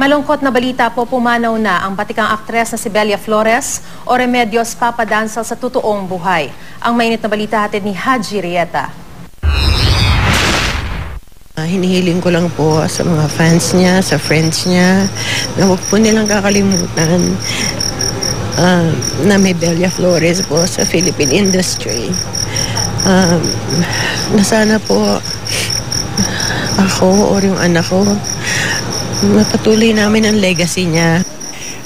Malungkot na balita po, pumanaw na ang batikang aktres na si Belia Flores o Remedios Papadansal sa totoong buhay. Ang mainit na balita hatid ni Haji Rieta. Hinihiling ko lang po sa mga fans niya, sa friends niya, na huwag po nilang kakalimutan na may Belia Flores po sa Philippine industry. Na sana po ako o yung anak ko, mapatuloy namin ang legacy niya.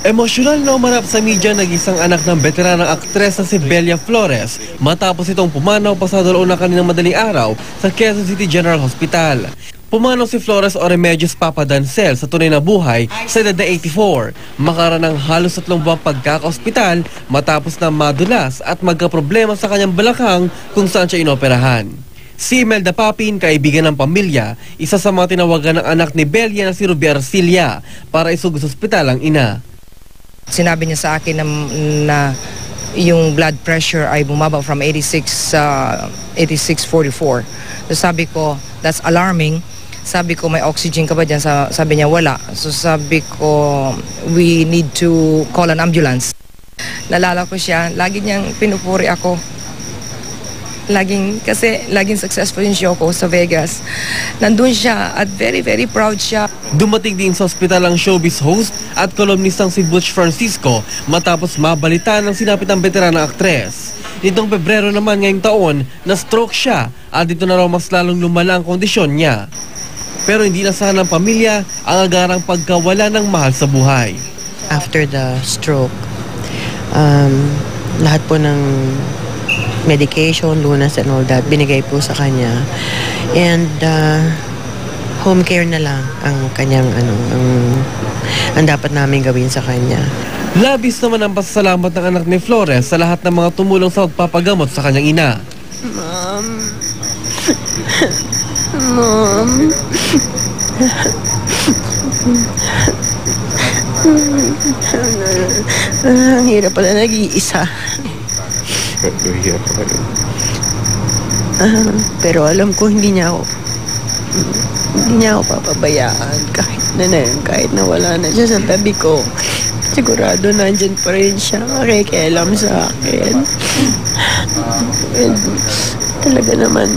Emosyonal na umarap sa media nag-isang anak ng veteranang aktres na si Belia Flores matapos itong pumanaw pasado na kaninang madaling araw sa Quezon City General Hospital. Pumanaw si Flores o Remedios Papadansal sa tunay na buhay sa edad na 84. Makaran ng halos 3 buwang pagkaka-ospital matapos na madulas at magkaproblema sa kanyang balakang kung saan siya inoperahan. Si Imelda Papin, kaibigan ng pamilya, isa sa mga tinawagan ng anak ni Belia na si Ruby Arcilla para isugod sa ospital ang ina. Sinabi niya sa akin na yung blood pressure ay bumaba from 86/44. So sabi ko, that's alarming. Sabi ko, may oxygen ka ba dyan? Sabi niya, wala. So sabi ko, we need to call an ambulance. Nalala ko siya, lagi niyang pinupuri ako. Laging successful yung show ko sa Vegas. Nandun siya at very, very proud siya. Dumating din sa ospital ang showbiz host at kolumnistang si Butch Francisco matapos mabalitaan ng sinapit ng veteranang aktres. Nitong Pebrero naman ngayong taon, na-stroke siya at dito na raw mas lalong lumala ang kondisyon niya. Pero hindi nasahan ng pamilya ang agarang pagkawala ng mahal sa buhay. After the stroke, lahat po ng medication, lunas and all that, binigay po sa kanya. And home care na lang ang kanyang ang dapat namin gawin sa kanya. Labis naman ang pasasalamat ng anak ni Flores sa lahat ng mga tumulong sa pagpapagamot sa kanyang ina. Mom. Mom. Ang hirap pala nag-iisa. Pero alam ko hindi niya ako papabayaan kahit na wala na siya sa tabi ko. Sigurado nandyan pa rin siya, makikialam sa akin. And talaga naman,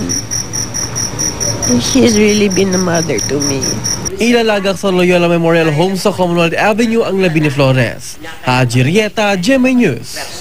she's really been a mother to me. Ilalagak sa Loyola Memorial Home sa Commonwealth Avenue ang labi ni Flores. Haji Rieta, GMA News.